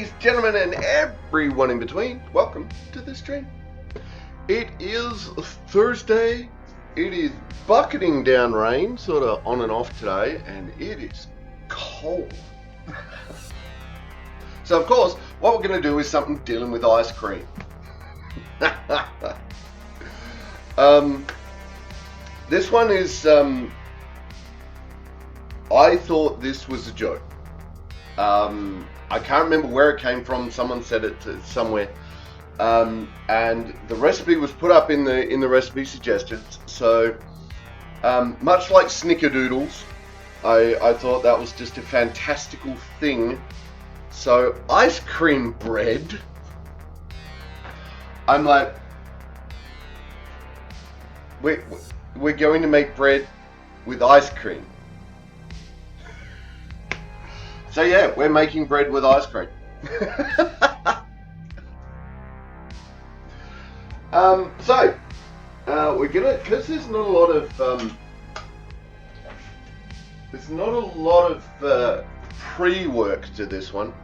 ladies, gentlemen, and everyone in between, welcome to the stream. It is Thursday. It is bucketing down rain, sort of on and off today, and it is cold. So, of course, what we're going to do is something dealing with ice cream. This one is, I thought this was a joke. I can't remember where it came from. Someone said it somewhere. And the recipe was put up in the recipe suggestions. So, much like snickerdoodles, I thought that was just a fantastical thing. So, ice cream bread. I'm like, we're going to make bread with ice cream. So yeah, we're making bread with ice cream. We're gonna, because there's not a lot of pre-work to this one.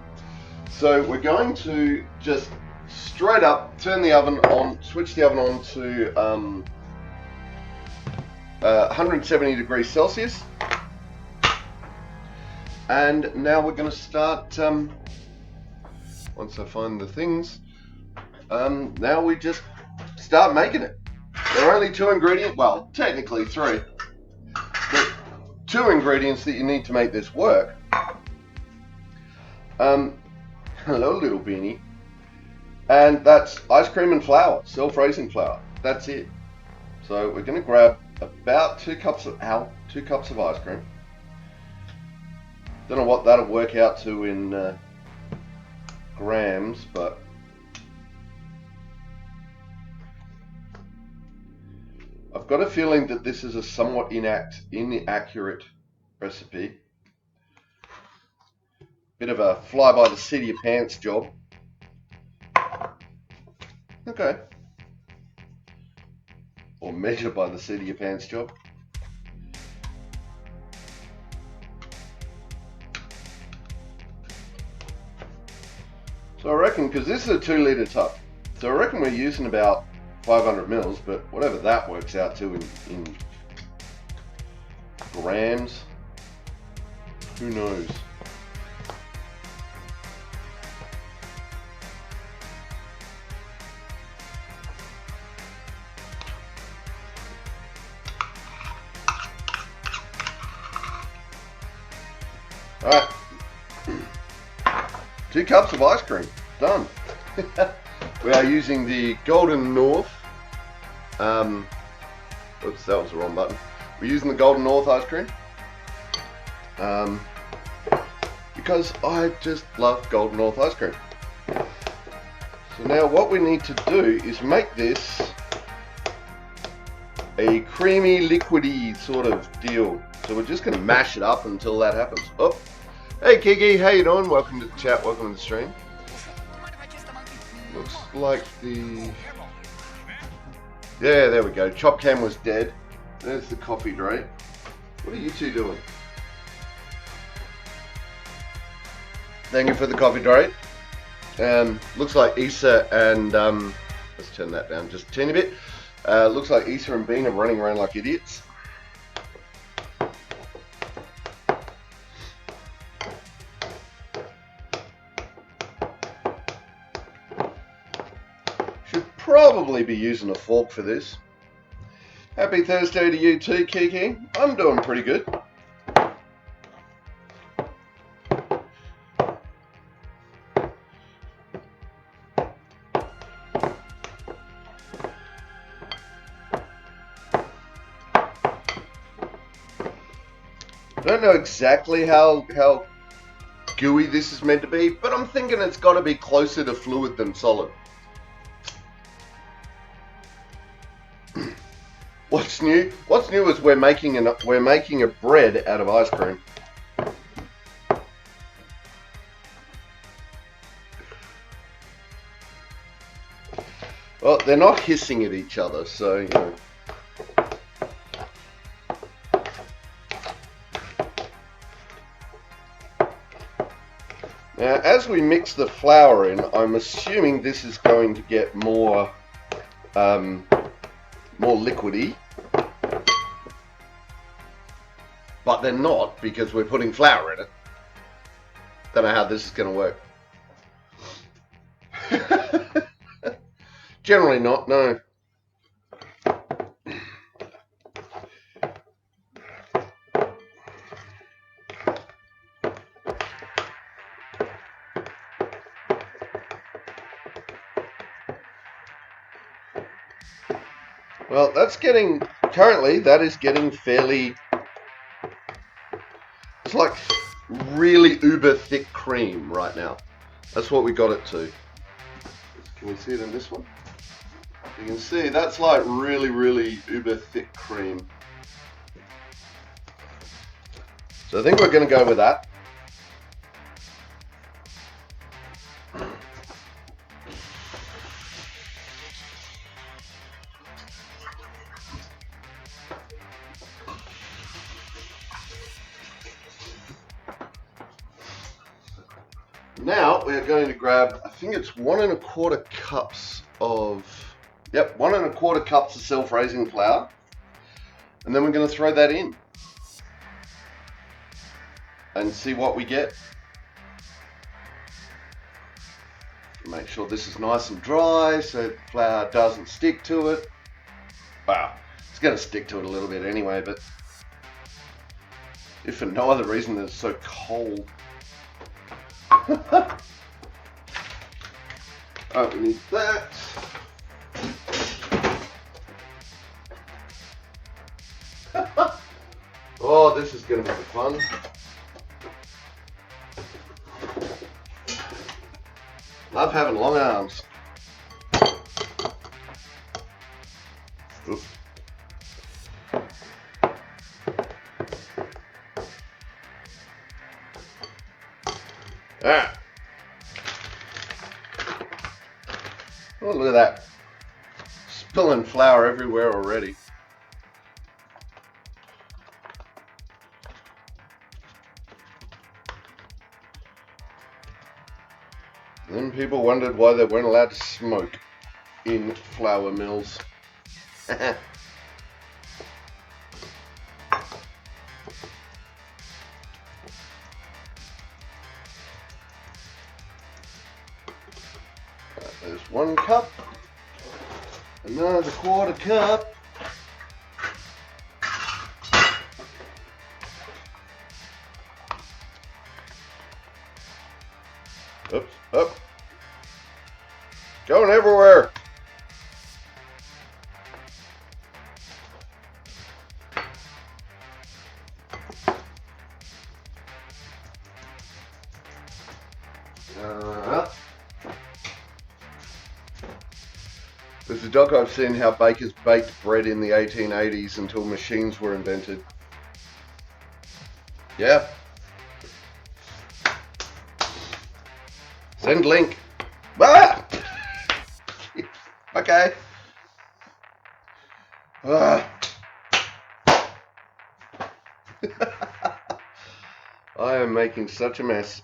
So we're going to just straight up turn the oven on, switch the oven on to 170 degrees Celsius. And now we're going to start, once I find the things, now we just start making it. There are only two ingredients, well, technically three, but two ingredients that you need to make this work. Hello, little beanie. And that's ice cream and flour, self-raising flour. That's it. So we're going to grab about 2 cups of ice cream. Don't know what that'll work out to in grams, but I've got a feeling that this is a somewhat inaccurate recipe. Bit of a fly by the seat of your pants job. Okay. Or measure by the seat of your pants job. So I reckon, because this is a 2 litre tub, so I reckon we're using about 500 mils, but whatever that works out to in grams, who knows? Alright. 2 cups of ice cream, done. We are using the Golden North. Oops, that was the wrong button. We're using the Golden North ice cream. Because I just love Golden North ice cream. So now what we need to do is make this a creamy, liquidy sort of deal. So we're just going to mash it up until that happens. Oh. Hey Kiki, how you doing? Welcome to the chat, welcome to the stream. Looks like the... Yeah, there we go. Chop cam was dead. There's the coffee tray. What are you two doing? Thank you for the coffee tray. Looks like Issa and... let's turn that down just a teeny bit. Looks like Issa and Bean are running around like idiots. Probably be using a fork for this. Happy Thursday to you too, Kiki. I'm doing pretty good. I don't know exactly how gooey this is meant to be, but I'm thinking it's got to be closer to fluid than solid. What's new? What's new is we're making a bread out of ice cream. Well, they're not hissing at each other, so you know. Now, as we mix the flour in, I'm assuming this is going to get more liquidy, but they're not because we're putting flour in it. Don't know how this is going to work. Generally not, no. Well, currently that is getting fairly, it's like really uber thick cream right now. That's what we got it to. Can we see it in this one? You can see that's like really, really uber thick cream. So I think we're going to go with that. Now we're going to grab, I think it's 1 1/4 cups of, 1 1/4 cups of self-raising flour, and then we're going to throw that in and see what we get. Make sure this is nice and dry so the flour doesn't stick to it. Wow, it's going to stick to it a little bit anyway, but if for no other reason than it's so cold. Alright, we need that. Oh, this is going to be fun. Love having long arms. Oops. Ah. Oh, look at that. Spilling flour everywhere already. Then people wondered why they weren't allowed to smoke in flour mills. There's 1 cup, another 1/4 cup. Oops, up. Going everywhere. There's a doc I've seen how bakers baked bread in the 1880s until machines were invented. Yeah. Send link. Ah! Okay. Ah. I am making such a mess.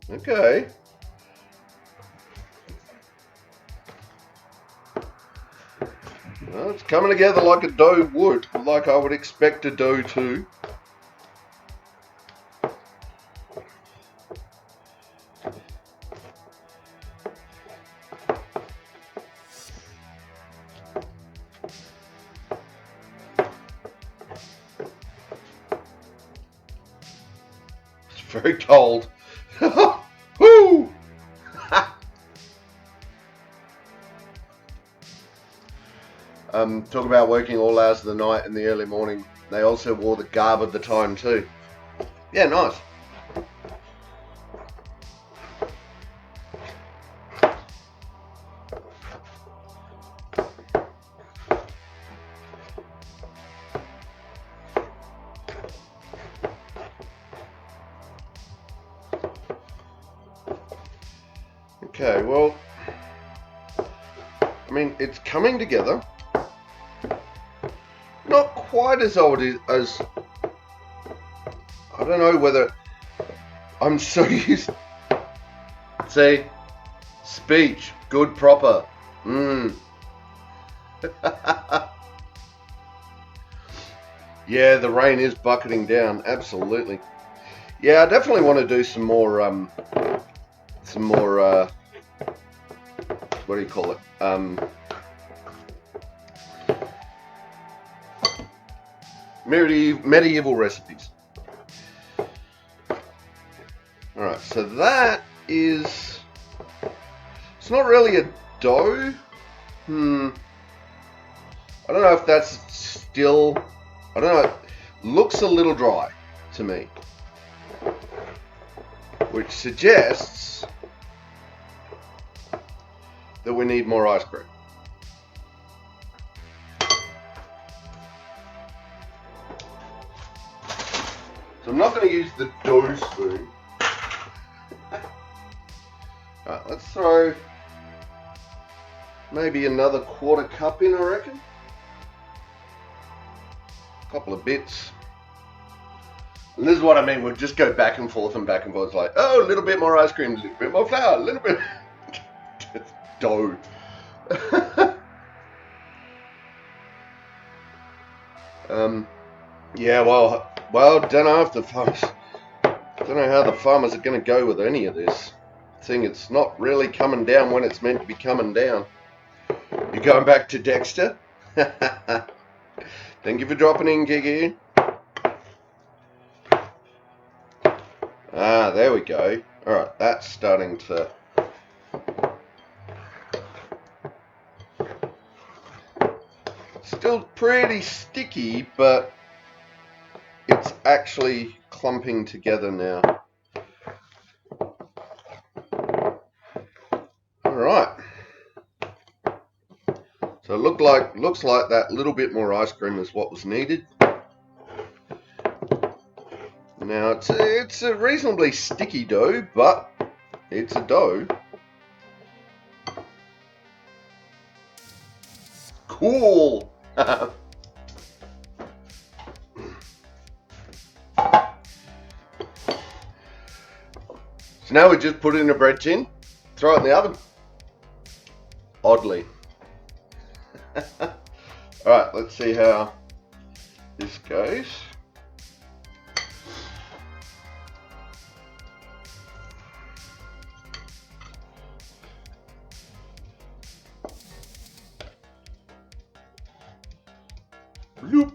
Okay. Well, it's coming together like a dough would, like I would expect a dough to. It's very cold. Woo! Talk about working all hours of the night and the early morning. They also wore the garb of the time too. Yeah, nice. Okay, well, I mean, it's coming together. quite as old as I don't know whether I'm so used. See, speech, good, proper. Yeah, the rain is bucketing down. Absolutely. Yeah, I definitely want to do some more. What do you call it? Medieval recipes. All right, so that is. It's not really a dough. I don't know if that's still. I don't know. It looks a little dry to me, which suggests that we need more ice cream. So I'm not going to use the dough spoon. Alright, let's throw maybe another quarter cup in, I reckon. A couple of bits. And this is what I mean, we'll just go back and forth and back and forth. It's like, oh, a little bit more ice cream, a little bit more flour, a little bit dough. Yeah, well, don't know if don't know how the farmers are going to go with any of this. Thing, it's not really coming down when it's meant to be coming down. You going back to Dexter? Thank you for dropping in, Gigi. Ah, there we go. All right, that's starting to. Still pretty sticky, but it's actually clumping together now. All right. So it looks like that little bit more ice cream is what was needed. Now it's a reasonably sticky dough, but it's a dough. Cool. So now we just put it in a bread tin, throw it in the oven. Oddly. Alright, let's see how this goes. Bloop.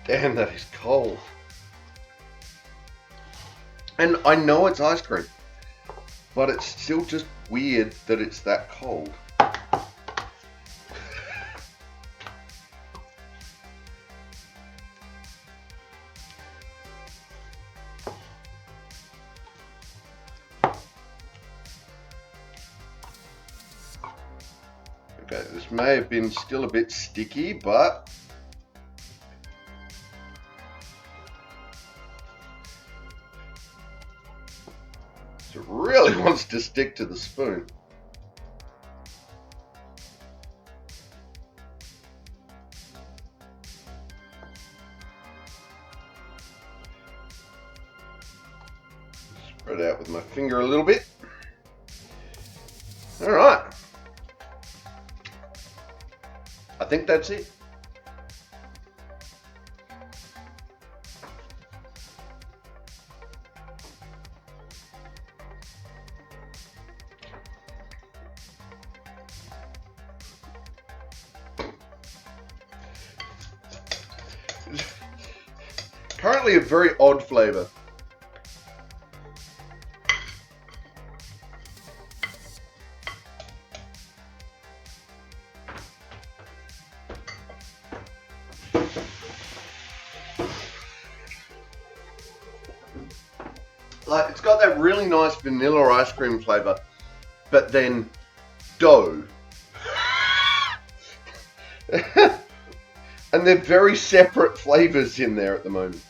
Damn, that is cold. And I know it's ice cream, but it's still just weird that it's that cold. Okay, this may have been still a bit sticky, but it really wants to stick to the spoon. Spread out with my finger a little bit. All right. I think that's it. Currently a very odd flavor. Like, it's got that really nice vanilla ice cream flavor, but then dough. And they're very separate flavors in there at the moment.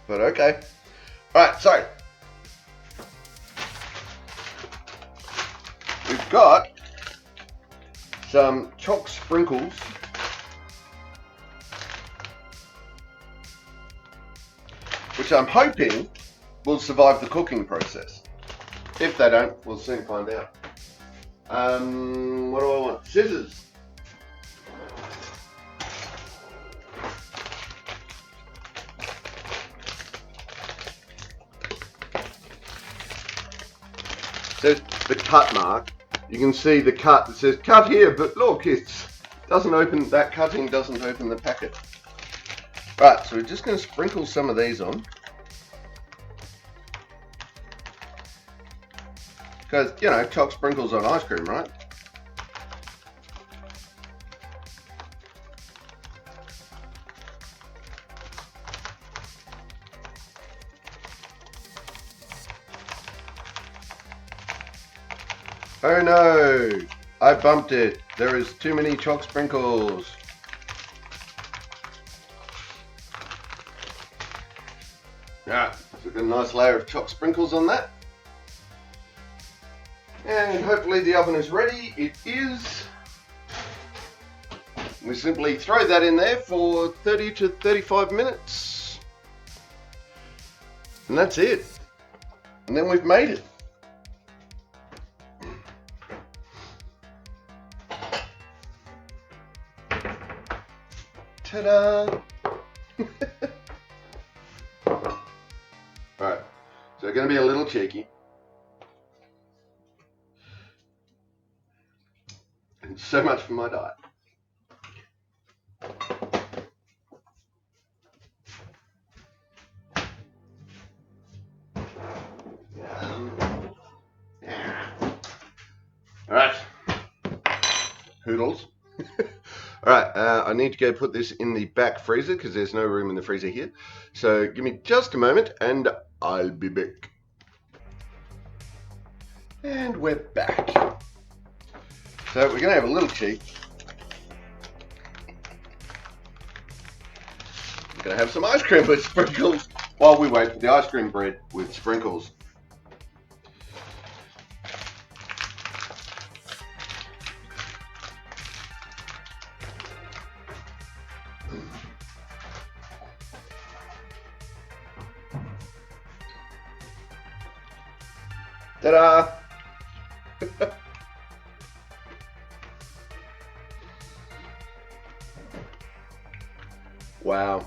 But okay. Alright, so we've got some choc sprinkles, which I'm hoping will survive the cooking process. If they don't, we'll soon find out. What do I want? Scissors. There's the cut mark. You can see the cut that says cut here, but look, it doesn't open, that cutting doesn't open the packet. Right, so we're just going to sprinkle some of these on. Because, you know, choc sprinkles on ice cream, right? Oh no! I bumped it. There is too many choc sprinkles. Alright, so we've got a nice layer of choc sprinkles on that. And hopefully the oven is ready. It is. We simply throw that in there for 30 to 35 minutes. And that's it. And then we've made it. Ta-da! Alright, so we're going to be a little cheeky. And so much for my diet. Alright, hoodles. Alright, I need to go put this in the back freezer because there's no room in the freezer here. So give me just a moment and I'll be back. And we're back. So we're going to have a little cheat. We're going to have some ice cream with sprinkles while we wait for the ice cream bread with sprinkles. Ta-da! Wow.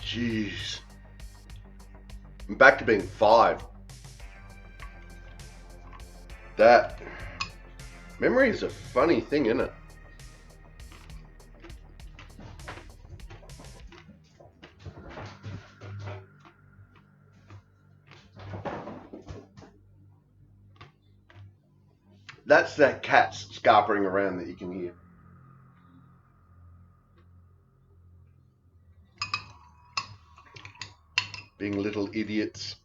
Jeez. I'm back to being 5. That memory is a funny thing, isn't it? That's that cat scarpering around that you can hear. Being little idiots.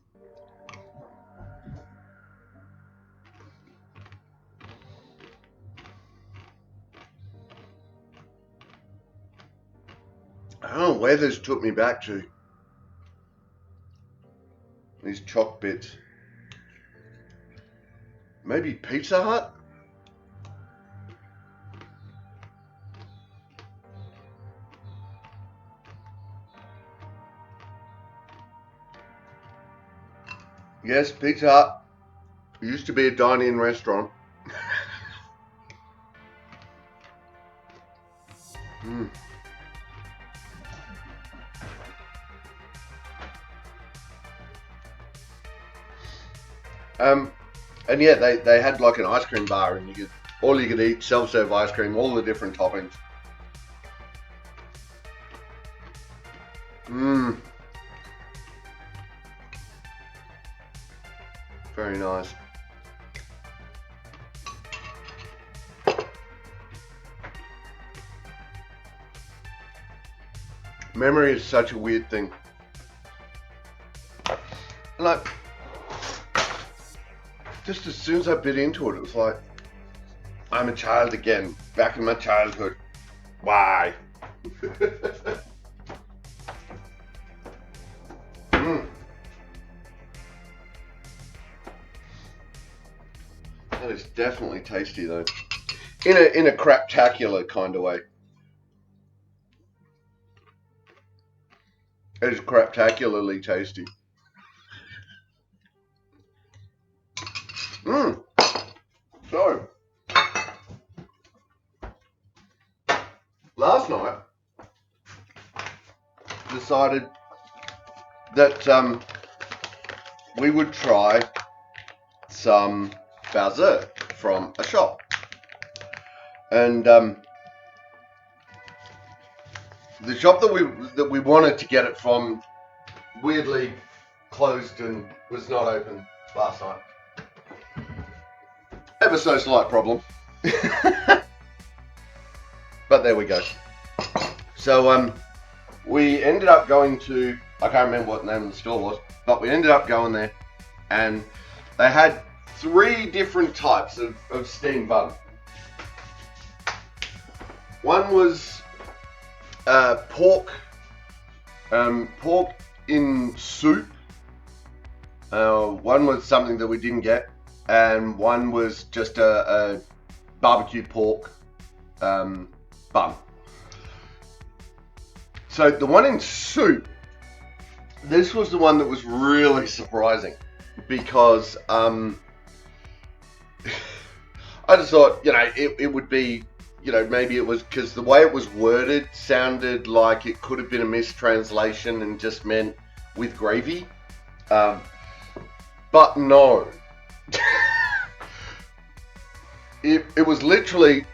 I don't know where this took me back to. These choc bits. Maybe Pizza Hut? Yes, Pizza Hut. It used to be a dine-in restaurant. And yeah, they had like an ice cream bar, and all you could eat, self-serve ice cream, all the different toppings. Very nice. Memory is such a weird thing. Like, just as soon as I bit into it, it was like, I I'm a child again, back in my childhood. Why? That is definitely tasty though, in a craptacular kind of way. It is craptacularly tasty. So, last night, decided that we would try some Bowser from a shop. And the shop that we wanted to get it from weirdly closed and was not open last night. Ever so slight problem. But there we go. So we ended up going to, I can't remember what the name of the store was, but we ended up going there and they had 3 different types of steamed bun. One was pork in soup. One was something that we didn't get, and one was just a barbecue pork bun. So the one in soup, this was the one that was really surprising because I just thought, it would be, maybe it was because the way it was worded sounded like it could have been a mistranslation and just meant with gravy. But no. It was literally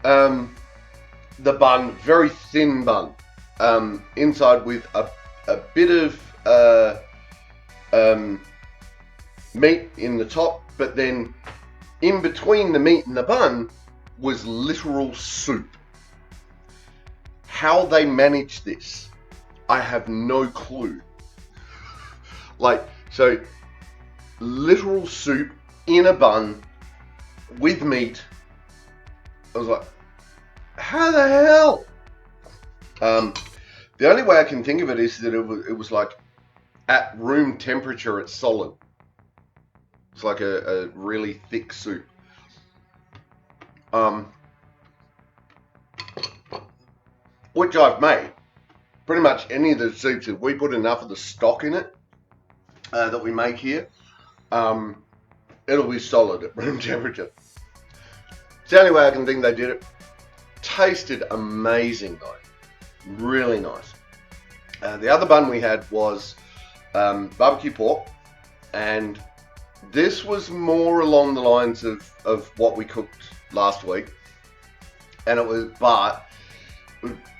the bun, very thin bun, inside with a bit of meat in the top, but then in between the meat and the bun was literal soup. How they managed this, I have no clue. So literal soup in a bun with meat. I was like, how the hell? The only way I can think of it is that it was like at room temperature, it's solid. It's like a really thick soup. Which I've made. Pretty much any of the soups, if we put enough of the stock in it that we make here, it'll be solid at room temperature. It's the only way I can think they did it. Tasted amazing though. Really nice. The other bun we had was barbecue pork, and this was more along the lines of what we cooked last week, and it was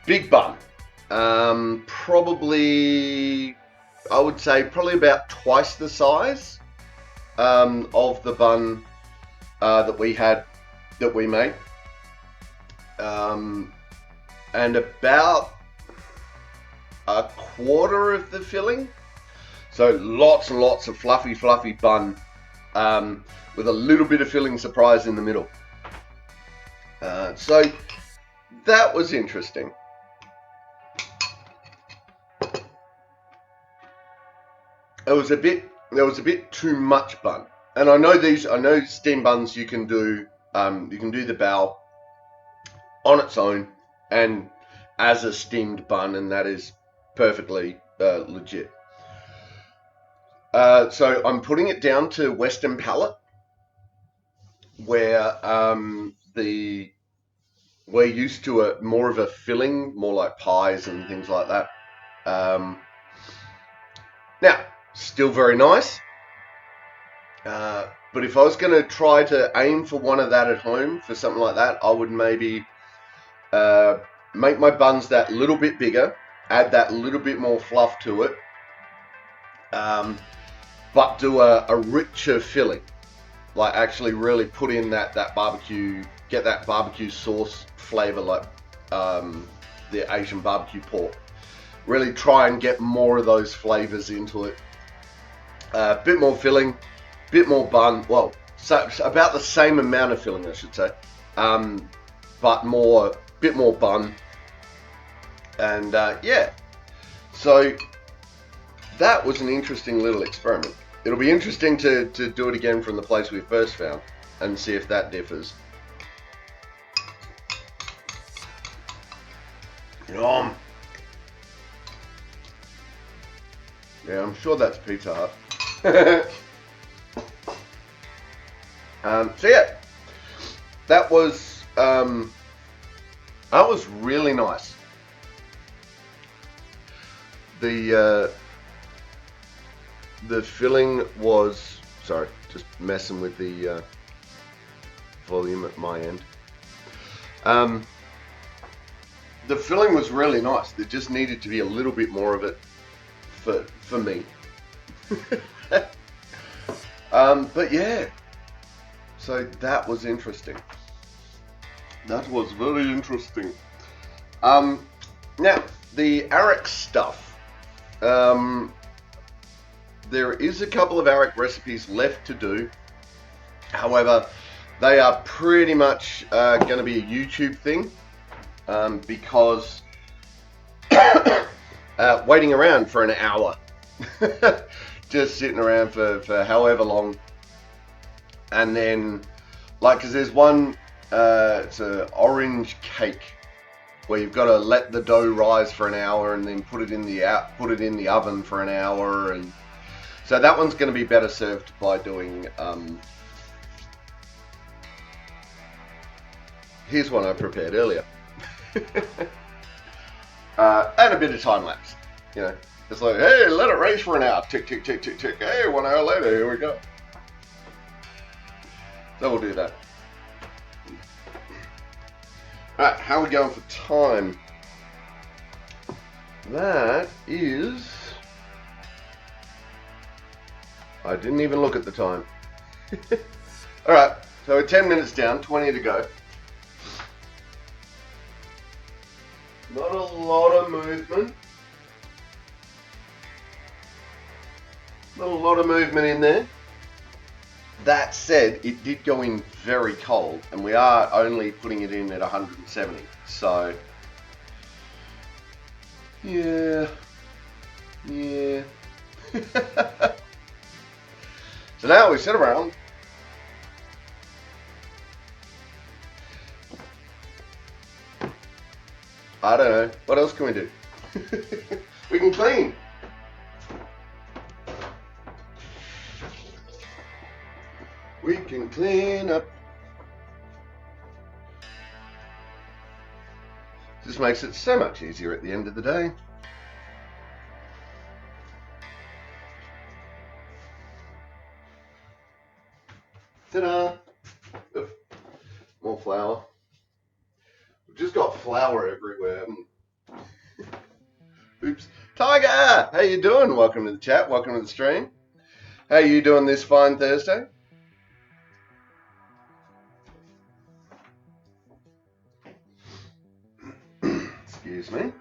big bun, probably I would say probably about twice the size of the bun that we made, and about a quarter of the filling. So lots and lots of fluffy bun with a little bit of filling surprise in the middle. So that was interesting. There was a bit too much bun, and I know steamed buns you can do the bao on its own and as a steamed bun, and that is perfectly legit. So I'm putting it down to Western Palate, where we're used to more of a filling, more like pies and things like that. Now, still very nice. But if I was going to try to aim for one of that at home, for something like that, I would maybe make my buns that little bit bigger, add that little bit more fluff to it, but do a richer filling. Like actually really put in that barbecue, get that barbecue sauce flavor, like the Asian barbecue pork. Really try and get more of those flavors into it. A bit more filling, bit more bun. Well, so about the same amount of filling, I should say. but bit more bun. And yeah, so that was an interesting little experiment. It'll be interesting to do it again from the place we first found and see if that differs. Yum. Yeah, I'm sure that's Pizza Hut. So yeah, that was really nice. The filling was, sorry, just messing with the volume at my end. The filling was really nice. There just needed to be a little bit more of it for me. But yeah, so that was interesting. That was very interesting. Now the Arak stuff. There is a couple of Arak recipes left to do. However, they are pretty much going to be a YouTube thing because waiting around for an hour, just sitting around for however long, and then because there's one, it's an orange cake where you've got to let the dough rise for an hour and then put it in the oven for an hour, and so that one's going to be better served by doing. Here's one I prepared earlier, and a bit of time lapse. You know, it's like, hey, let it raise for an hour. Tick, tick, tick, tick, tick. Hey, 1 hour later, here we go. So we'll do that. Alright, how are we going for time? That is... I didn't even look at the time. Alright, so we're 10 minutes down, 20 to go. Not a lot of movement. Not a lot of movement in there. That said, it did go in very cold, and we are only putting it in at 170. So, yeah. So now we sit around. I don't know. What else can we do? We can clean. We can clean up. This makes it so much easier at the end of the day. Ta-da! More flour. We've just got flour everywhere. Oops. Tiger! How you doing? Welcome to the chat. Welcome to the stream. How are you doing this fine Thursday? Excuse me.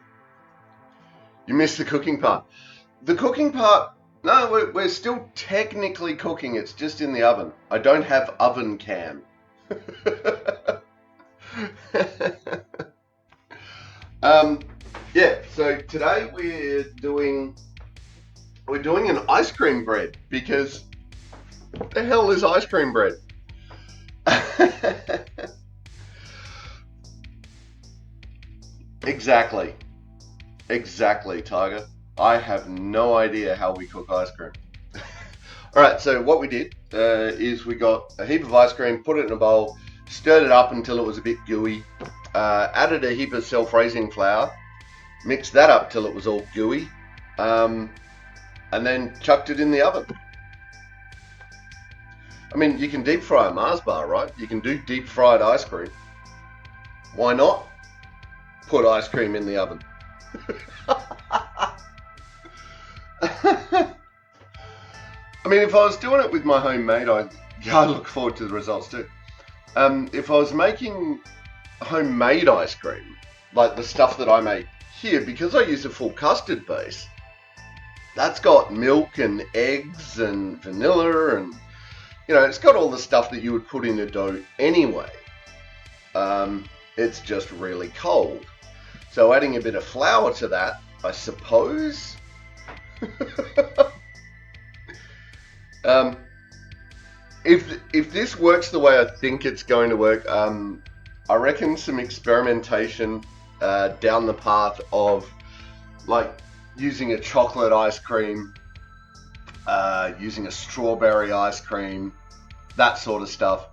You missed the cooking part. The cooking part, no, we're still technically cooking. It's just in the oven. I don't have oven cam. Yeah, so today we're doing an ice cream bread, because what the hell is ice cream bread? Exactly, Tiger. I have no idea how we cook ice cream. Alright, so what we did is we got a heap of ice cream, put it in a bowl, stirred it up until it was a bit gooey, added a heap of self-raising flour, mixed that up till it was all gooey, and then chucked it in the oven. I mean, you can deep fry a Mars bar, right? You can do deep fried ice cream. Why not put ice cream in the oven? I mean, if I was doing it with my homemade, I look forward to the results too. If I was making homemade ice cream, like the stuff that I make here, because I use a full custard base, that's got milk and eggs and vanilla and, you know, it's got all the stuff that you would put in a dough anyway. It's just really cold. So adding a bit of flour to that, I suppose. um, if this works the way I think it's going to work, I reckon some experimentation down the path of like using a chocolate ice cream, using a strawberry ice cream, that sort of stuff.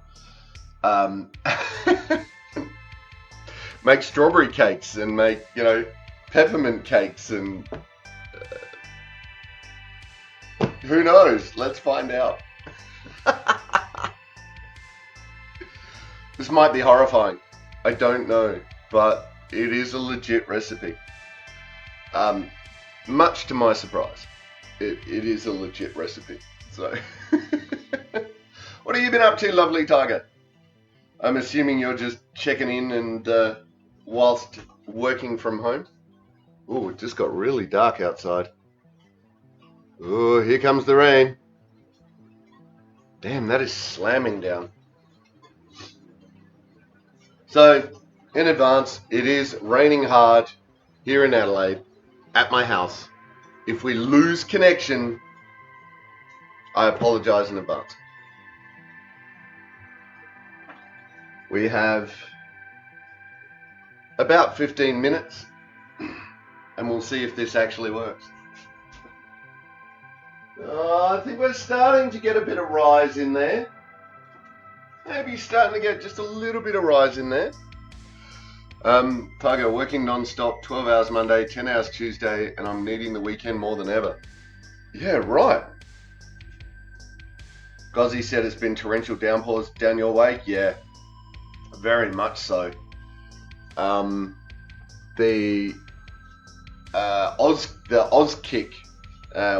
Make strawberry cakes and make, peppermint cakes, and who knows? Let's find out. This might be horrifying. I don't know, but it is a legit recipe. Much to my surprise, it is a legit recipe. So, what have you been up to, lovely tiger? I'm assuming you're just checking in and whilst working from home. Oh, it just got really dark outside. Oh, here comes the rain. Damn, that is slamming down. So, in advance, it is raining hard here in Adelaide at my house. If we lose connection, I apologise in advance. We have about 15 minutes and we'll see if this actually works. I think we're starting to get a bit of rise in there. Maybe starting to get just a little bit of rise in there. Tiger, working non-stop, 12 hours Monday, 10 hours Tuesday, and I'm needing the weekend more than ever. Yeah, right. Gozzy said it's been torrential downpours down your way. Yeah, very much so. The Oz Kick,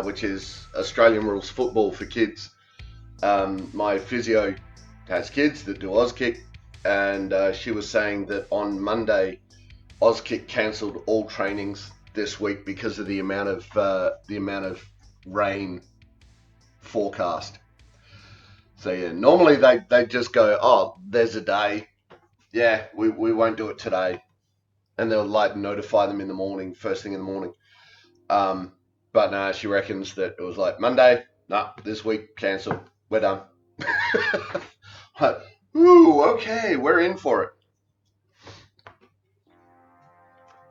which is Australian rules football for kids. My physio has kids that do Oz Kick, and she was saying that on Monday, Oz Kick cancelled all trainings this week because of the amount of rain forecast. So yeah, normally they just go, oh, there's a day. Yeah, we won't do it today. And they'll like notify them in the morning, first thing in the morning. But no, she reckons that it was like Monday, this week cancelled. We're done. Like, ooh, okay, we're in for it.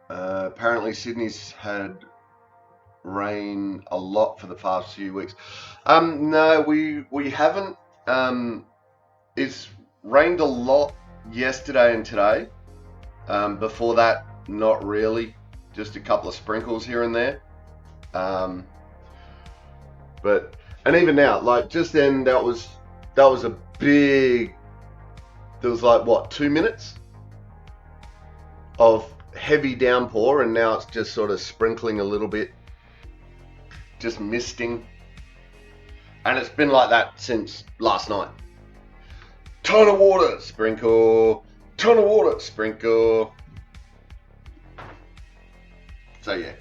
Apparently Sydney's had rain a lot for the past few weeks. No, we haven't. It's rained a lot yesterday and today. Before that, not really. Just a couple of sprinkles here and there. But even now, like just then, that was a big. There was like what, 2 minutes of heavy downpour, and now it's just sort of sprinkling a little bit, just misting, and it's been like that since last night. Ton of water, sprinkle. Ton of water, sprinkle. So yeah.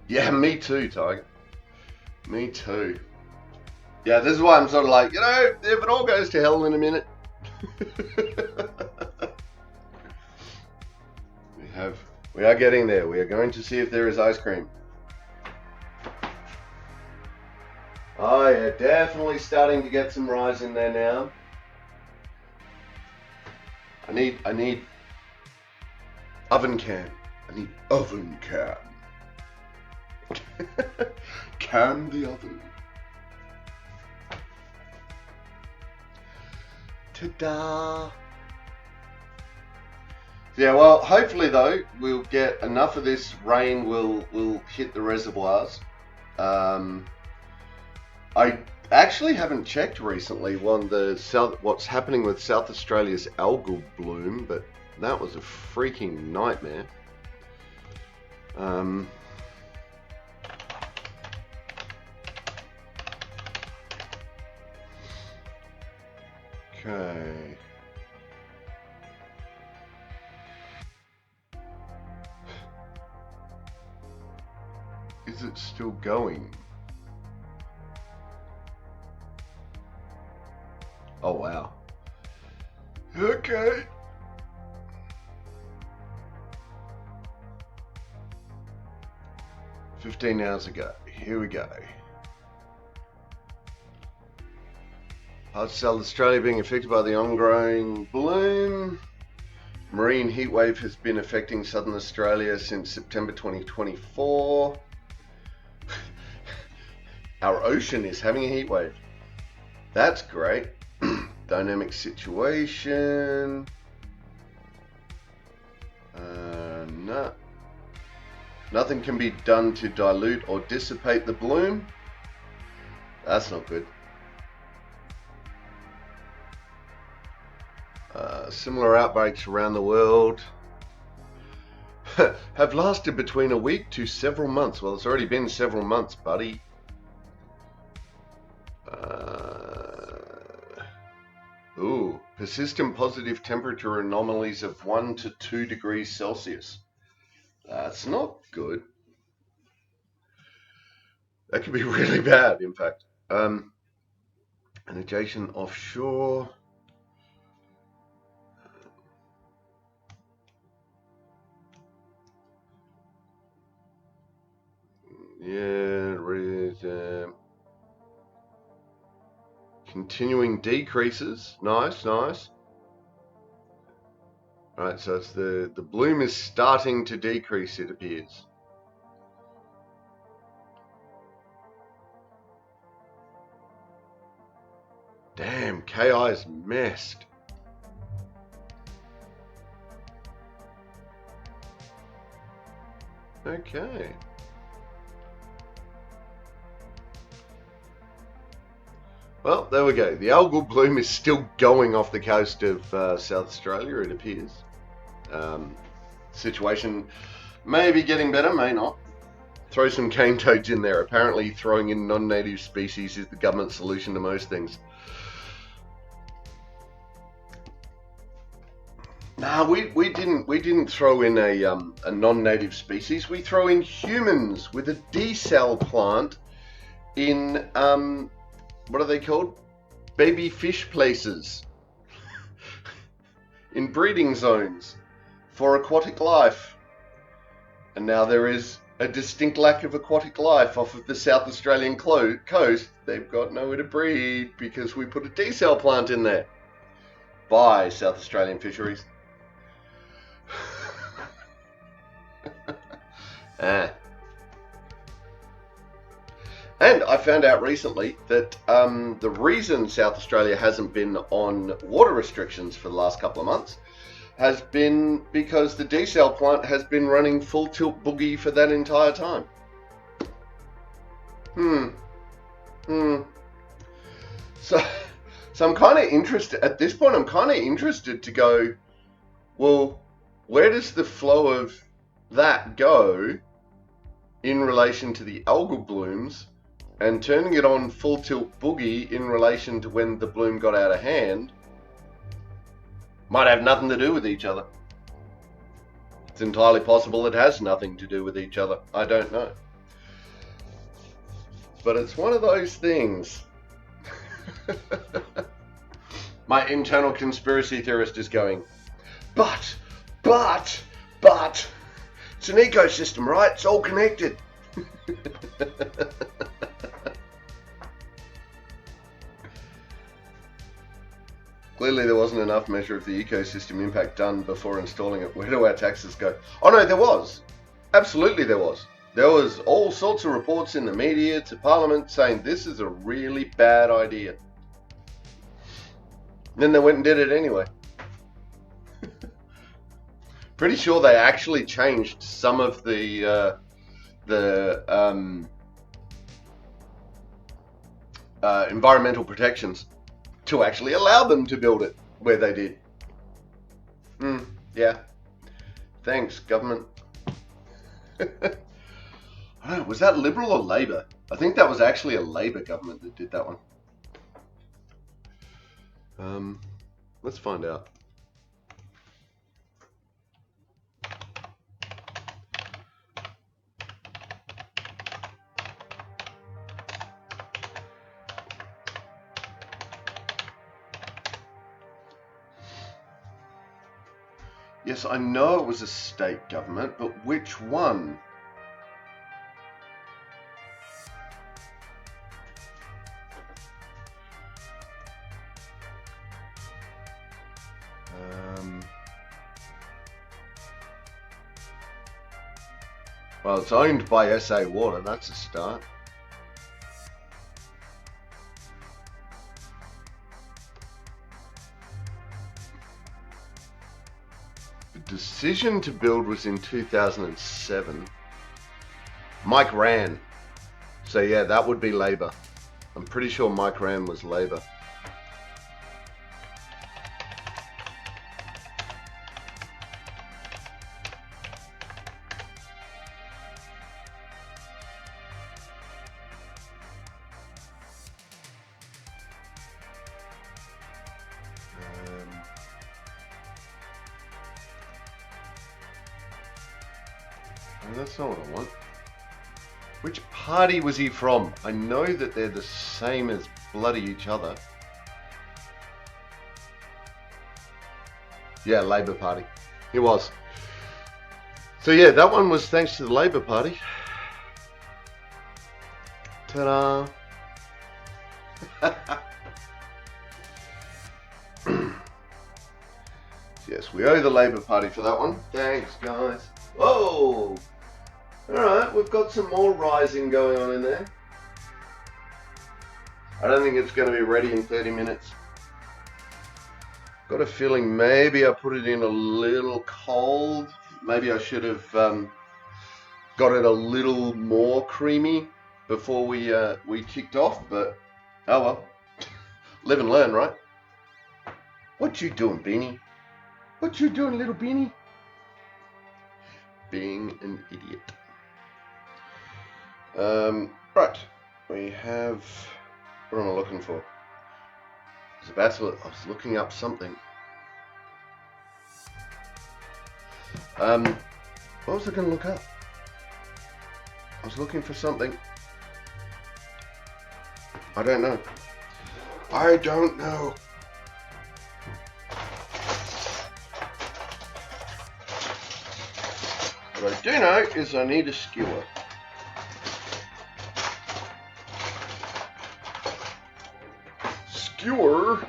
Yeah, me too, Tiger. Me too. Yeah, this is why I'm sort of like, if it all goes to hell in a minute. We are getting there. We are going to see if there is ice cream. Oh yeah, definitely starting to get some rise in there now. I need oven can. I need oven can. Can the oven. Ta-da! Yeah, well, hopefully though, we'll get enough of this rain will hit the reservoirs. I actually haven't checked recently on what's happening with South Australia's algal bloom, but that was a freaking nightmare. Okay. Is it still going? Oh, wow. Okay. $15 ago. Here we go. Parts of South Australia being affected by the ongoing bloom. Marine heatwave has been affecting southern Australia since September 2024. Our ocean is having a heatwave. That's great. Dynamic situation. No. Nothing can be done to dilute or dissipate the bloom. That's not good. Similar outbreaks around the world have lasted between a week to several months. Well, it's already been several months, buddy. Persistent positive temperature anomalies of 1 to 2 degrees Celsius. That's not good. That could be really bad, in fact. An adjacent offshore. Continuing decreases. Nice. Right, so it's the bloom is starting to decrease, it appears. Damn, KI is messed. Okay. Well, there we go. The algal bloom is still going off the coast of South Australia, it appears. Situation may be getting better, may not. Throw some cane toads in there. Apparently throwing in non-native species is the government solution to most things. Nah, we didn't throw in a non-native species. We throw in humans with a desal plant in what are they called? Baby fish places. In breeding zones for aquatic life. And now there is a distinct lack of aquatic life off of the South Australian coast. They've got nowhere to breed because we put a desal plant in there. Bye, South Australian fisheries. And I found out recently that the reason South Australia hasn't been on water restrictions for the last couple of months has been because the desal plant has been running full tilt boogie for that entire time. So I'm kind of interested, at this point I'm kind of interested to go, well, where does the flow of that go in relation to the algal blooms, and turning it on full tilt boogie in relation to when the bloom got out of hand might have nothing to do with each other. It's entirely possible it has nothing to do with each other. I don't know. But it's one of those things. My internal conspiracy theorist is going, but, it's an ecosystem, right? It's all connected. Clearly there wasn't enough measure of the ecosystem impact done before installing it. Where do our taxes go? Oh no, there was. Absolutely there was. There was all sorts of reports in the media to Parliament saying this is a really bad idea. And then they went and did it anyway. Pretty sure they actually changed some of the environmental protections to actually allow them to build it where they did. Yeah. Thanks, government. I don't know, was that Liberal or Labor? I think that was actually a Labor government that did that one. Let's find out. Yes, I know it was a state government, but which one? Well, it's owned by SA Water, that's a start. The decision to build was in 2007. Mike Rann. So yeah, that would be Labor. I'm pretty sure Mike Rann was Labor. That's not what I want. Which party was he from? I know that they're the same as bloody each other. Yeah, Labour Party. He was. So yeah, that one was thanks to the Labour Party. Ta-da! Yes, we owe the Labour Party for that one. Thanks, guys. Whoa! Alright, we've got some more rising going on in there. I don't think it's going to be ready in 30 minutes. Got a feeling maybe I put it in a little cold. Maybe I should have got it a little more creamy before we kicked off, but oh well. Live and learn, right? What you doing, Beanie? What you doing, little Beanie? Being an idiot. Right, we have, what am I looking for? I was looking up something. What was I going to look up? I was looking for something. I don't know. I don't know. What I do know is I need a skewer. Skewer.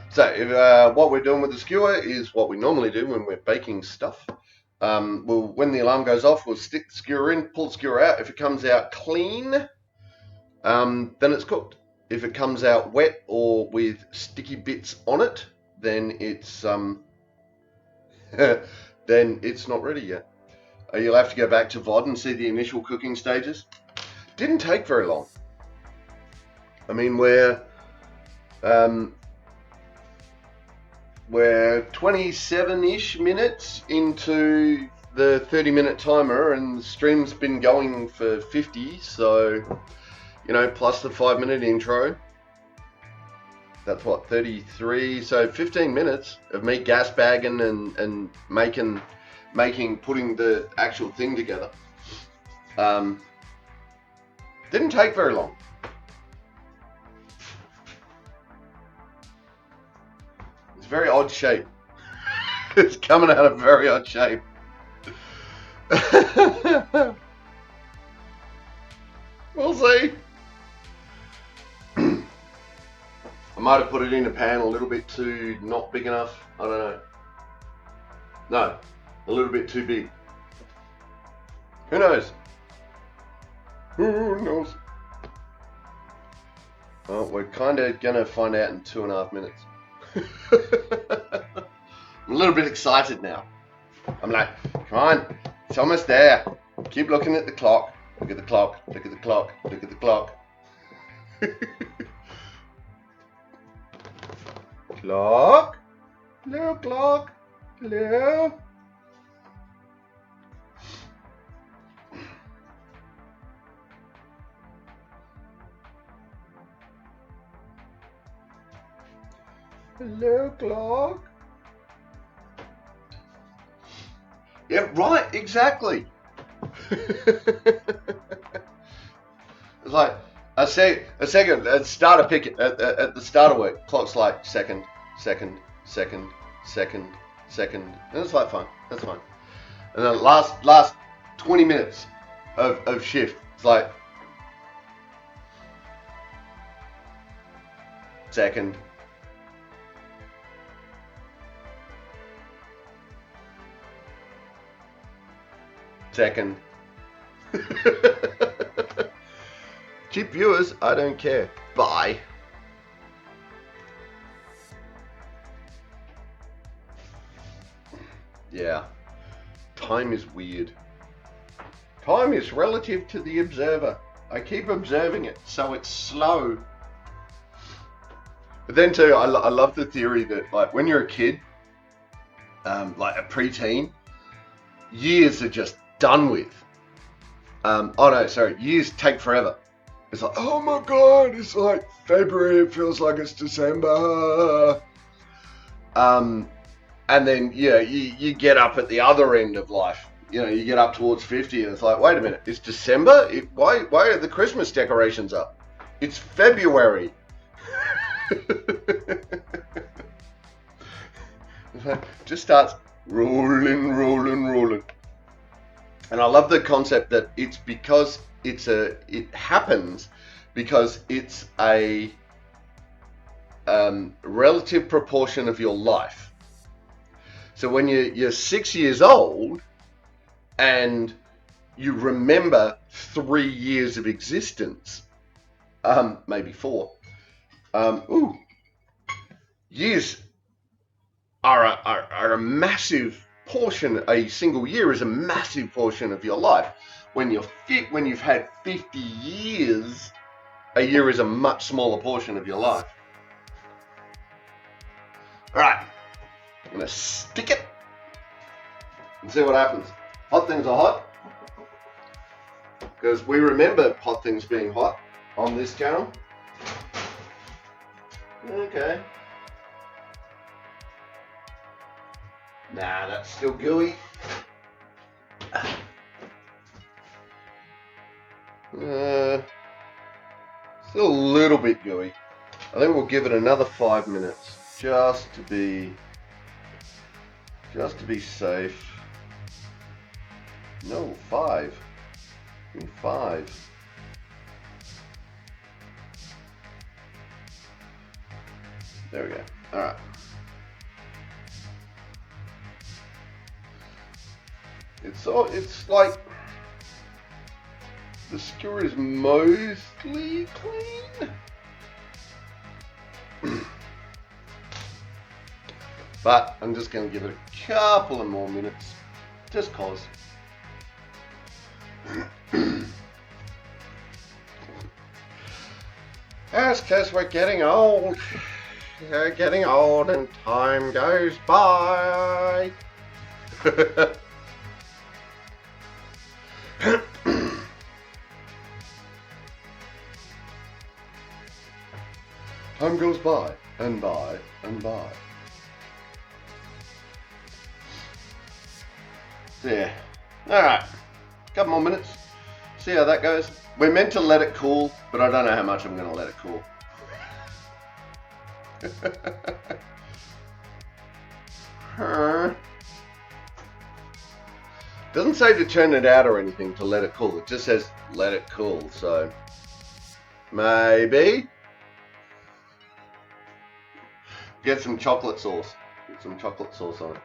So, what we're doing with the skewer is what we normally do when we're baking stuff. When the alarm goes off, we'll stick the skewer in, pull the skewer out. If it comes out clean, then it's cooked. If it comes out wet or with sticky bits on it, then it's then it's not ready yet. You'll have to go back to VOD and see the initial cooking stages. Didn't take very long. I mean, we're 27-ish minutes into the 30-minute timer, and the stream's been going for 50, so, you know, plus the 5-minute intro. That's what, 33, so 15 minutes of me gas bagging and putting the actual thing together. Didn't take very long. It's a very odd shape. It's coming out of very odd shape. We'll see. I might have put it in a pan a little bit too not big enough. I don't know. No, a little bit too big. Who knows? Who knows? Well, we're kind of going to find out in 2.5 minutes. I'm a little bit excited now. I'm like, come on, it's almost there. Keep looking at the clock. Look at the clock. Look at the clock. Look at the clock. Clock. Hello, clock. Hello. Hello, clock. Yeah, right, exactly. It's like a second at the start of work, clock's like second, second, second, second, second. And it's like, fine, that's fine. And then last 20 minutes of shift, it's like, second, second. Cheap viewers, I don't care. Bye. Yeah. Time is weird. Time is relative to the observer. I keep observing it, so it's slow. But then too, I love the theory that, like, when you're a kid, like a preteen, years are just done with. Years take forever. It's like, oh my God, it's like February, it feels like it's December. And then, yeah, you get up at the other end of life. You know, you get up towards 50 and it's like, wait a minute, it's December? Why are the Christmas decorations up? It's February. Just starts rolling. And I love the concept that it's because it happens because it's a relative proportion of your life. So when you're 6 years old and you remember 3 years of existence, maybe 4, years are a massive portion. A single year is a massive portion of your life. When you've had 50 years, a year is a much smaller portion of your life. All right, I'm gonna stick it and see what happens. Hot things are hot because we remember hot things being hot on this channel. Okay. Nah, that's still gooey. Still a little bit gooey. I think we'll give it another 5 minutes just to be safe. No, 5. 5. There we go. All right. It's like the skewer is mostly clean. But I'm just going to give it a couple of more minutes, just cause. That's because we're getting old. We're getting old and time goes by. Time goes by and by and by. Yeah. Alright. Couple more minutes. See how that goes. We're meant to let it cool, but I don't know how much I'm going to let it cool. Doesn't say to turn it out or anything to let it cool. It just says let it cool. So maybe get some chocolate sauce. Get some chocolate sauce on it.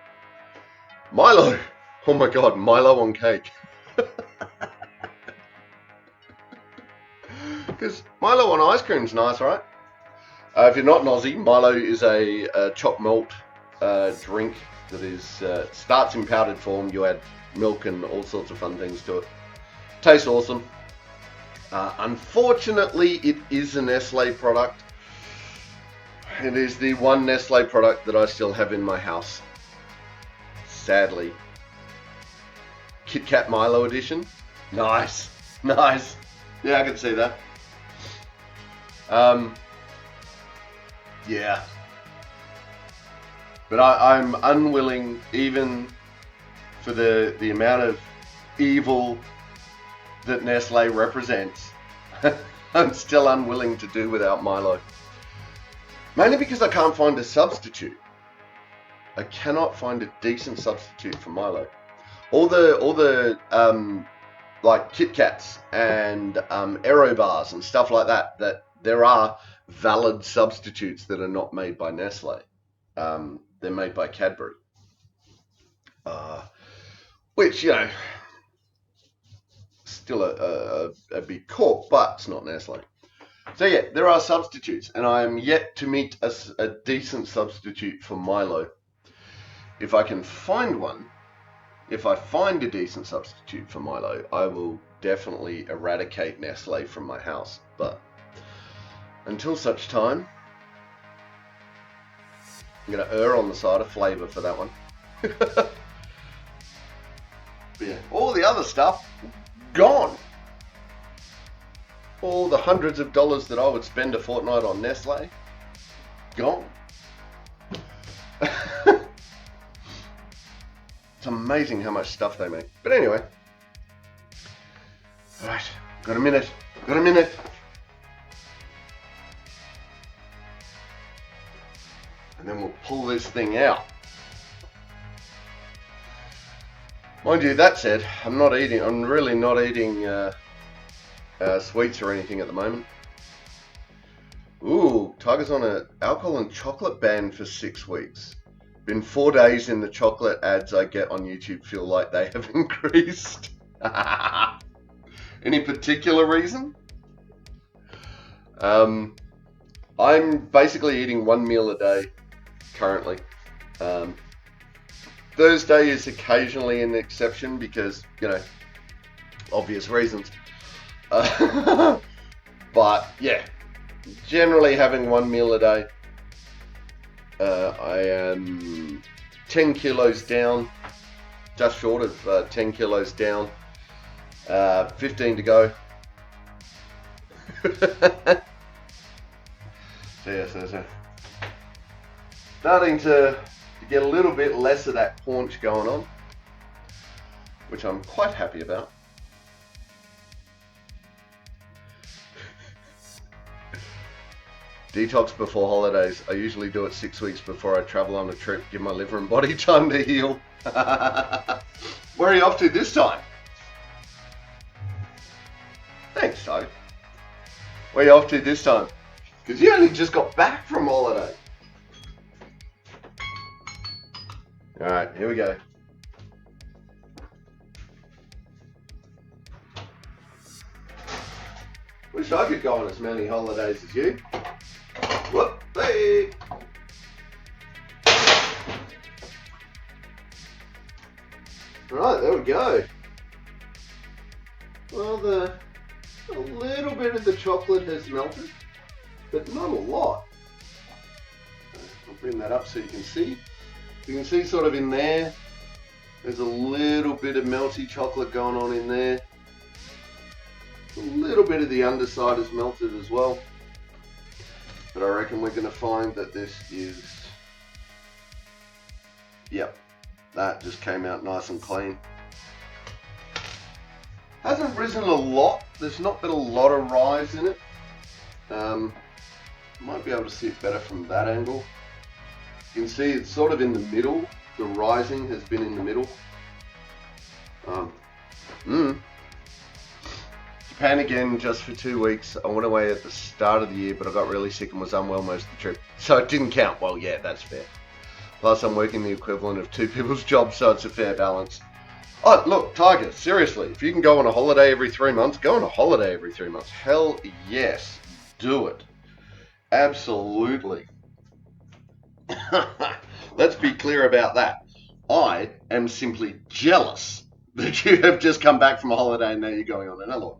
Milo. Oh my God, Milo on cake. Because Milo on ice cream's nice, right? If you're not an Aussie, Milo is a chopped malt drink that is starts in powdered form. You add milk and all sorts of fun things to it. Tastes awesome. Unfortunately, it is a Nestle product. It is the one Nestle product that I still have in my house. Sadly. Kit Kat Milo edition. Nice. Nice. Yeah, I can see that. Yeah. But I'm unwilling, even for the amount of evil that Nestle represents, I'm still unwilling to do without Milo. Mainly because I can't find a substitute. I cannot find a decent substitute for Milo. All the like Kit Kats and Aero bars and stuff like that, that there are valid substitutes that are not made by Nestle. They're made by Cadbury. Which, you know, still a big corp, but it's not Nestle. So yeah, there are substitutes, and I am yet to meet a decent substitute for Milo. If I can find one, if I find a decent substitute for Milo, I will definitely eradicate Nestle from my house. But until such time, I'm going to err on the side of flavour for that one. Yeah, all the other stuff, gone. All the hundreds of dollars that I would spend a fortnight on Nestle, gone. It's amazing how much stuff they make. But anyway. Alright, got a minute. And then we'll pull this thing out. Mind you, that said, I'm really not eating sweets or anything at the moment. Ooh, Tiger's on an alcohol and chocolate ban for 6 weeks. Been 4 days in the chocolate ads I get on YouTube feel like they have increased. Any particular reason? I'm basically eating 1 meal a day currently. Thursday is occasionally an exception because, you know, obvious reasons. But yeah, generally having 1 meal a day. I am 10 kilos down, just short of 10 kilos down, 15 to go. So starting to get a little bit less of that paunch going on, which I'm quite happy about. Detox before holidays. I usually do it 6 weeks before I travel on a trip, give my liver and body time to heal. Where are you off to this time? Thanks, Tiger. Where are you off to this time? Because you only just got back from holiday. Alright, here we go. Wish I could go on as many holidays as you. Whoop, hey! Right, there we go. Well, a little bit of the chocolate has melted, but not a lot. I'll bring that up so you can see. You can see sort of in there, there's a little bit of melty chocolate going on in there. A little bit of the underside is melted as well. But I reckon we're going to find that this is, yep, that just came out nice and clean. Hasn't risen a lot. There's not been a lot of rise in it. Might be able to see it better from that angle. You can see it's sort of in the middle. The rising has been in the middle. Japan again just for 2 weeks. I went away at the start of the year, but I got really sick and was unwell most of the trip. So it didn't count. Well, yeah, that's fair. Plus, I'm working the equivalent of 2 people's jobs, so it's a fair balance. Oh, look, Tiger, seriously, if you can go on a holiday every 3 months, go on a holiday every 3 months. Hell yes, do it. Absolutely. Let's be clear about that. I am simply jealous that you have just come back from a holiday and now you're going on another one.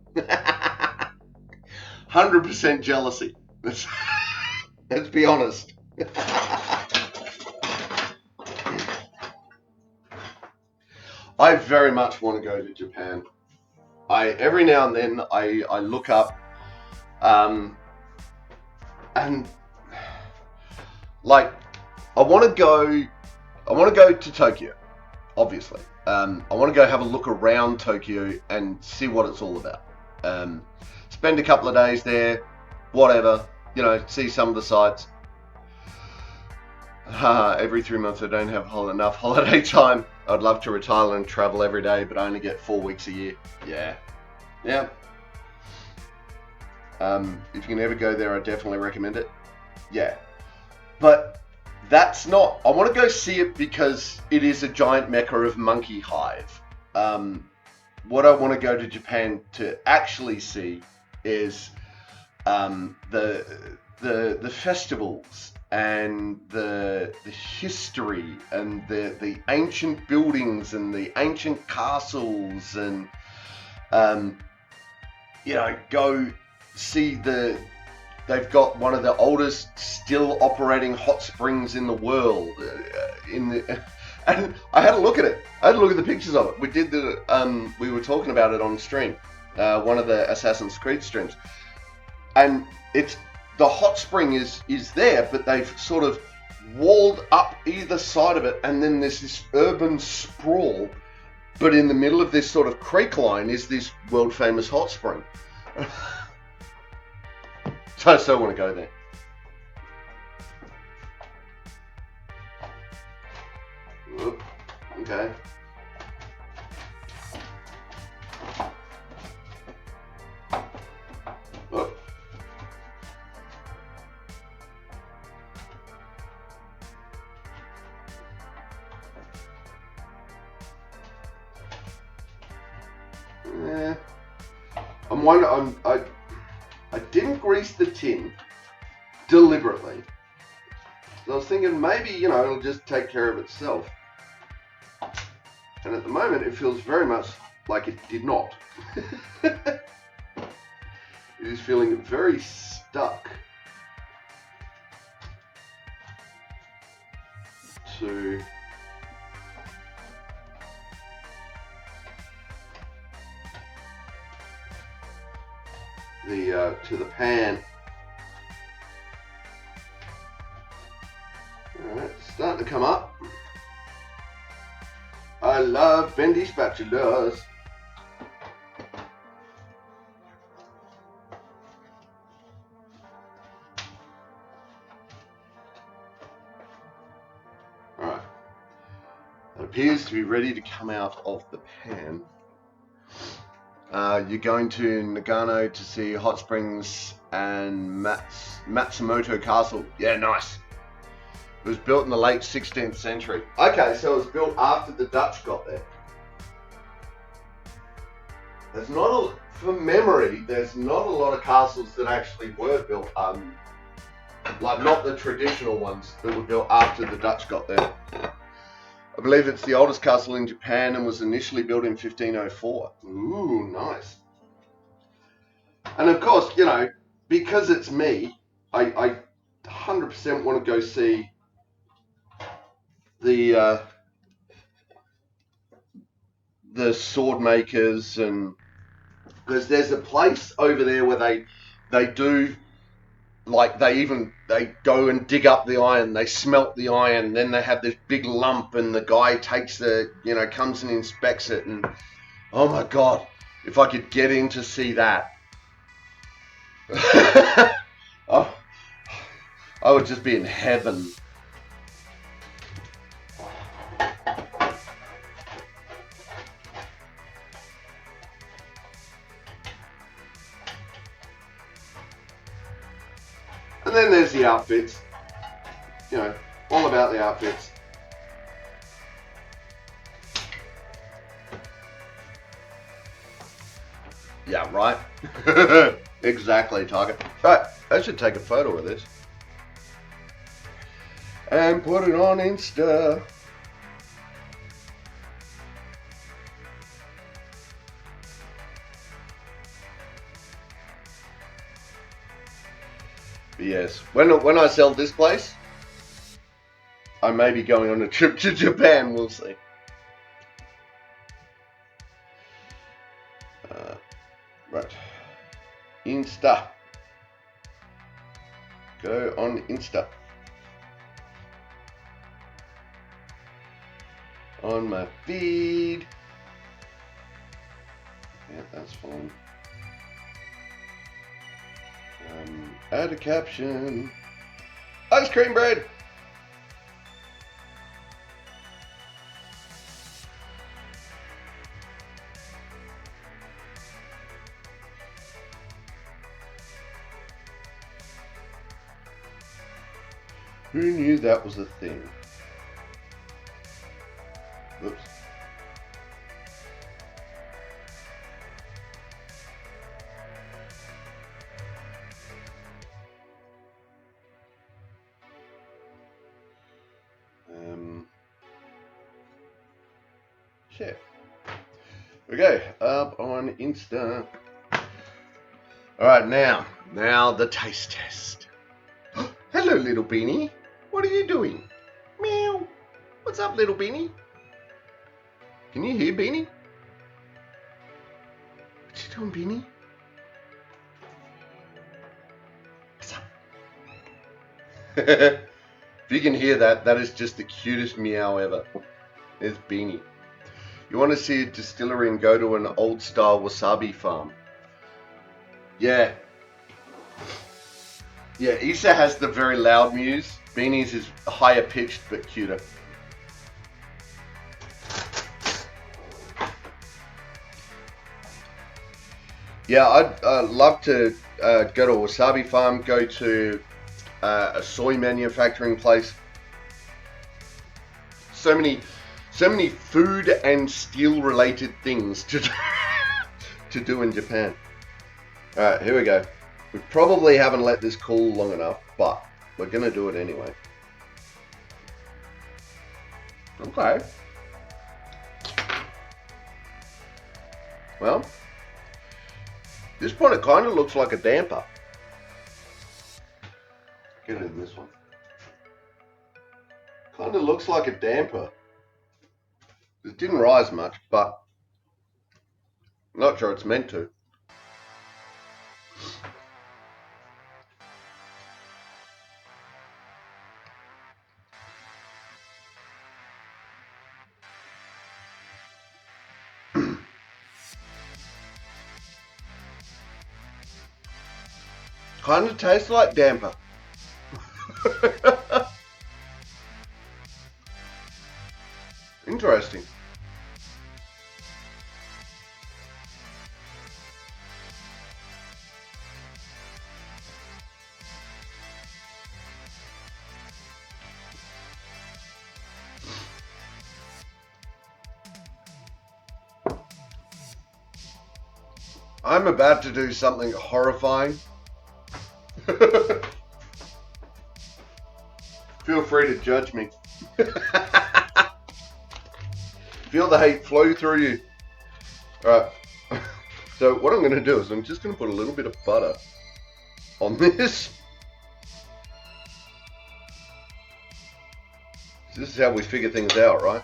100% jealousy. Let's be honest. I very much want to go to Japan. Every now and then I look up and like I want to go to Tokyo, obviously. I want to go have a look around Tokyo and see what it's all about. Spend a couple of days there, whatever, you know, see some of the sights. Every 3 months I don't have enough holiday time. I'd love to retire and travel every day, but I only get 4 weeks a year. Yeah. Yeah. If you can ever go there, I definitely recommend it. Yeah. But that's not... I want to go see it because it is a giant mecca of monkey hive. What I want to go to Japan to actually see is the festivals and the history and the ancient buildings and the ancient castles and go see they've got one of the oldest still operating hot springs in the world and I had a look at it. I had a look at the pictures of it. We were talking about it on stream, one of the Assassin's Creed streams, and the hot spring is there, but they've sort of walled up either side of it, and then there's this urban sprawl, but in the middle of this sort of creek line is this world famous hot spring. So I still want to go there. Oop, okay. Oop. I'm wondering. I didn't grease the tin deliberately. So I was thinking maybe it'll just take care of itself. And at the moment, it feels very much like it did not. It is feeling very stuck to the pan. Alright, starting to come up. I love bendy spatulas. Alright. It appears to be ready to come out of the pan. You're going to Nagano to see hot springs and Matsumoto Castle. Yeah, nice. It was built in the late 16th century. Okay, so it was built after the Dutch got there. From memory, there's not a lot of castles that actually were built, like not the traditional ones that were built after the Dutch got there. I believe it's the oldest castle in Japan and was initially built in 1504. Ooh, nice. And of course, because it's me, I 100% want to go see the sword makers, and because there's a place over there where they do, like, they go and dig up the iron, they smelt the iron, then they have this big lump, and the guy takes comes and inspects it, and oh my god, if I could get in to see that. Oh, I would just be in heaven. And then there's the outfits. All about the outfits. Yeah, right. Exactly, Tiger. Right, I should take a photo of this and put it on Insta. But yes, when I sell this place, I may be going on a trip to Japan. We'll see. Right. Insta. Go on Insta. On my feed. Yeah, that's fine. Add a caption. Ice cream bread. Who knew that was a thing? Oops. Share. Okay, up on Insta. Alright, now the taste test. Hello, little beanie. What are you doing? Meow. What's up, little beanie? Can you hear Beanie? What you doing, Beanie? What's up? If you can hear that, that is just the cutest meow ever. There's Beanie. You want to see a distillery and go to an old style wasabi farm. Yeah. Yeah, Issa has the very loud mews. Beanie's is higher pitched but cuter. Yeah, I'd love to go to a wasabi farm, go to a soy manufacturing place. So many food and steel related things to do in Japan. Alright, here we go. We probably haven't let this cool long enough, but we're going to do it anyway. Okay. Well, at this point it kind of looks like a damper. Get it in this one. Kind of looks like a damper. It didn't rise much, but not sure it's meant to. Kind of tastes like damper. Interesting. I'm about to do something horrifying. Feel free to judge me. Feel the hate flow through you. Alright. So what I'm going to do is I'm just going to put a little bit of butter on this. This is how we figure things out, right?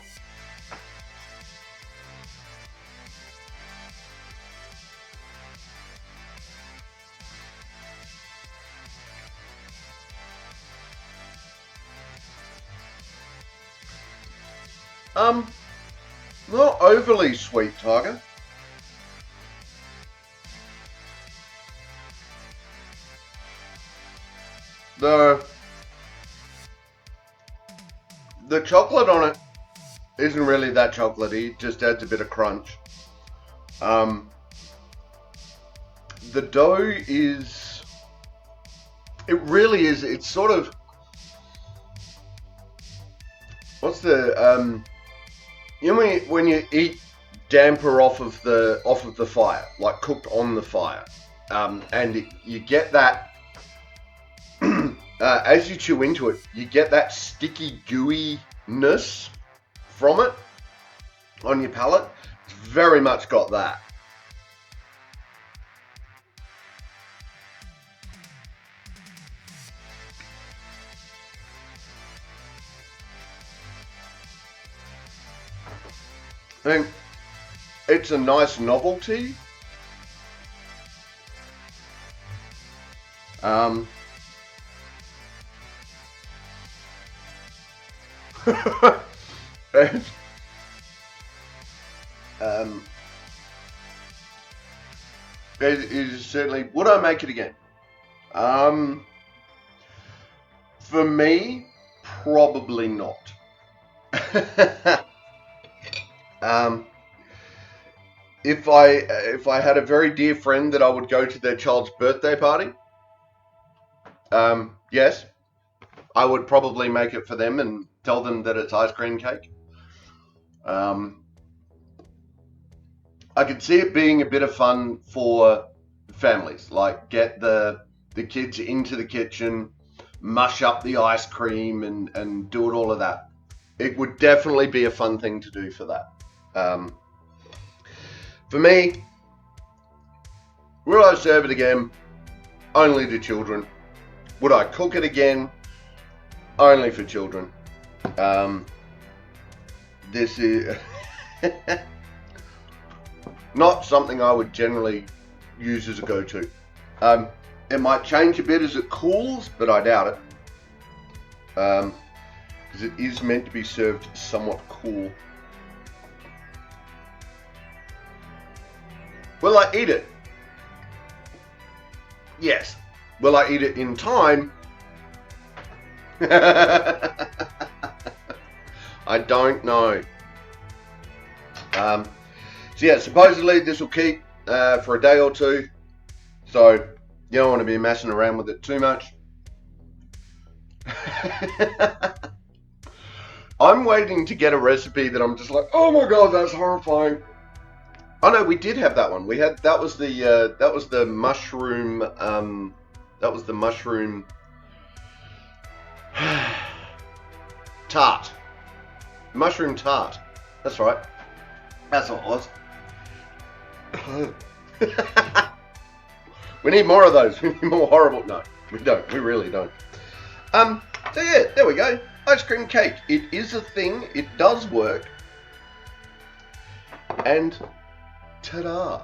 Not overly sweet, Tiger. The chocolate on it isn't really that chocolatey, it just adds a bit of crunch. The dough is, it really is, it's sort of, what's the, you know when you eat damper off of the fire, like cooked on the fire, and you get that, as you chew into it, you get that sticky gooiness from it on your palate. It's very much got that. I think it's a nice novelty. And, it is certainly, would I make it again? For me, probably not. If I had a very dear friend that I would go to their child's birthday party, yes, I would probably make it for them and tell them that it's ice cream cake. I could see it being a bit of fun for families, like get the kids into the kitchen, mush up the ice cream and do it all of that. It would definitely be a fun thing to do for that. For me, will I serve it again? Only to children. Would I cook it again? Only for children. This is not something I would generally use as a go-to. It might change a bit as it cools, but I doubt it. Because it is meant to be served somewhat cool. Will I eat it? Yes. Will I eat it in time? I don't know. So yeah, supposedly this will keep for a day or two. So you don't want to be messing around with it too much. I'm waiting to get a recipe that I'm just like, oh my god, that's horrifying. Oh no, we did have that one. We had that was the mushroom tart. Mushroom tart. That's right. That's what it was. We need more of those. We need more horrible. No, we don't. We really don't. So yeah, there we go. Ice cream cake. It is a thing. It does work. And ta-da.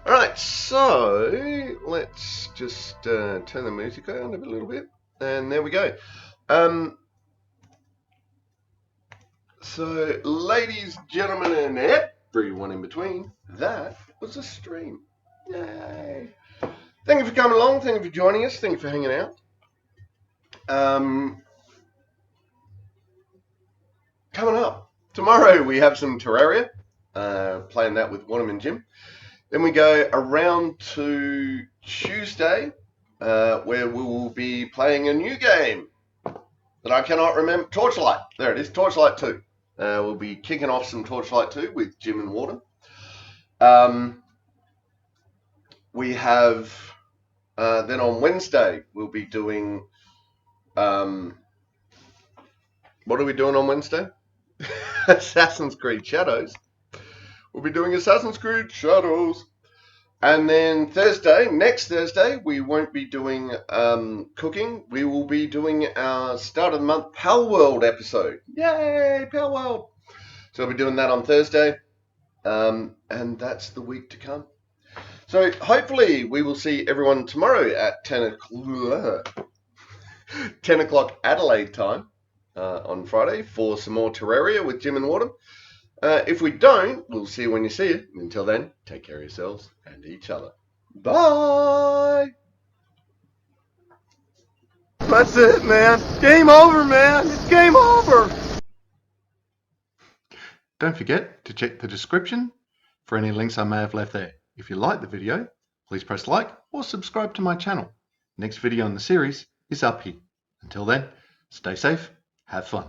Alright, so let's just turn the music on a little bit. And there we go. So, ladies, gentlemen, and everyone in between, that was a stream. Yay. Thank you for coming along. Thank you for joining us. Thank you for hanging out. Coming up, tomorrow we have some Terraria. Playing that with Wanham and Jim. Then we go around to Tuesday, where we will be playing a new game that I cannot remember. Torchlight. There it is, Torchlight 2. We'll be kicking off some Torchlight 2 with Jim and Warden. We have, then on Wednesday, we'll be doing, what are we doing on Wednesday? Assassin's Creed Shadows. We'll be doing Assassin's Creed Shadows. And then next Thursday, we won't be doing cooking. We will be doing our start of the month Pal World episode. Yay, Pal World. So we'll be doing that on Thursday. And that's the week to come. So hopefully we will see everyone tomorrow at 10 o'clock Adelaide time on Friday for some more Terraria with Jim and Warden. If we don't, we'll see you when you see it. Until then, take care of yourselves and each other. Bye! That's it, man. Game over, man. It's game over. Don't forget to check the description for any links I may have left there. If you like the video, please press like or subscribe to my channel. Next video in the series is up here. Until then, stay safe, have fun.